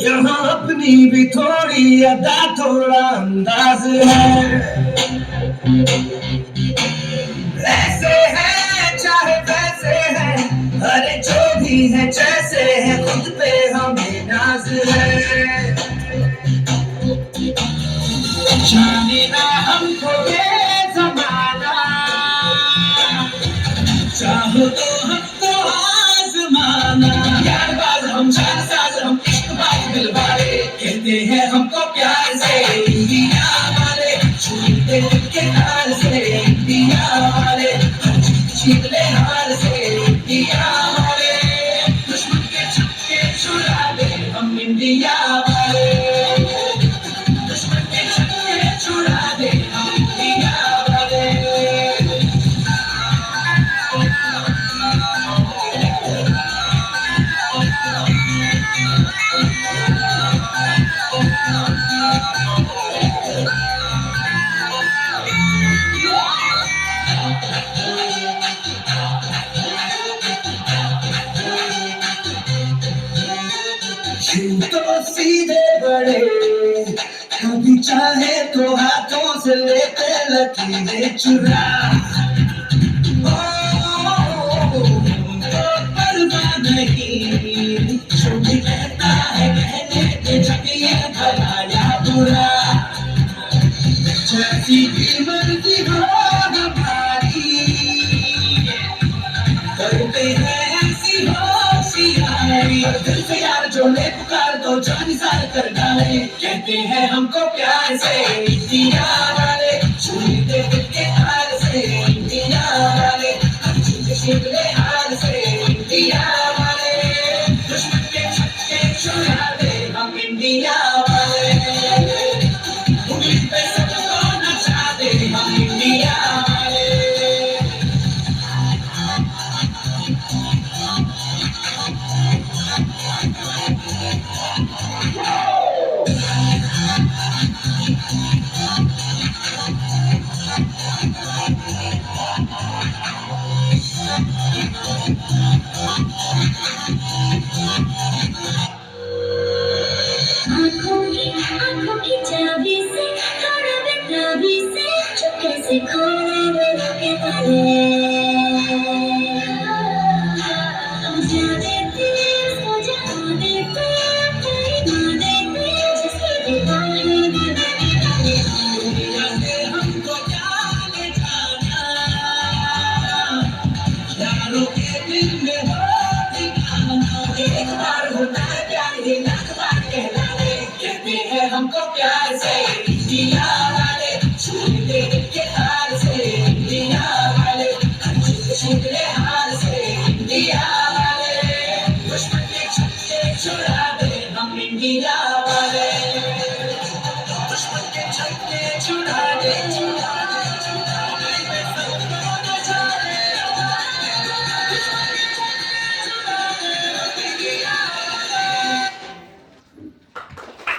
यहाँ अपनी भी थोड़ी अदा थोड़ा अंदाज है। ऐसे है चाहे वैसे है, अरे जो भी है जैसे है, खुद पे हमें नाज है। जाने ना हमको ये जमाना, चाहो तो हमको आजमाना। यार बाज हम जान साज हम इश्क बाज दिल वाले, कहते हैं हमको प्यार से इंडिया वाले, छूटे दिल के तार से इंडिया वाले, छीन ले हार से इंडिया वाले, दुश्मन के छक्के छुड़ा दे हम इंडिया वाले, दुश्मन के छक्के छुड़ा दे हम इंडिया वाले। यूं तो सीधे बड़े, कभी चाहे तो हाथों से लेते लकीरें चुरा। ओ, तो परवाह नहीं, जो भी कहता है कहने दे, जब ये भला या बुरा, जैसी भी मर्जी हो हमारी, करते हैं ऐसी होशियारी। दिल से यार जो ले पुकार दो जान निसार कर डाले, कहते हैं हमको प्यार से इंडिया वाले, छूटे दिल के तार से इंडिया वाले, हम शिकले हार से इंडिया वाले, दुश्मन के छक्के छुड़ा दे हम इंडिया वाले, उम्मीद पे सबको नचा दे हम इंडिया वाले। आँखों की चाबी से, थोड़ा बेताबी से, चुपके से खोले दिल के ताले। हम जाने थे, सजा देते, कहीं ना देते, जिसकी दीवानी बनाने वाले। दुनिया से हमको जाने जाना, यारों के दिल में हो ठिकाना। एक बार होता है प्यार ये लाख बार कहलाने, कहते हैं हमको प्यार से इंडिया वाले, छूटे दिल के तार से इंडिया वाले, छूटे हार से इंडिया वाले, दुश्मन के छक्के छुड़ा दे हम इंडिया वाले।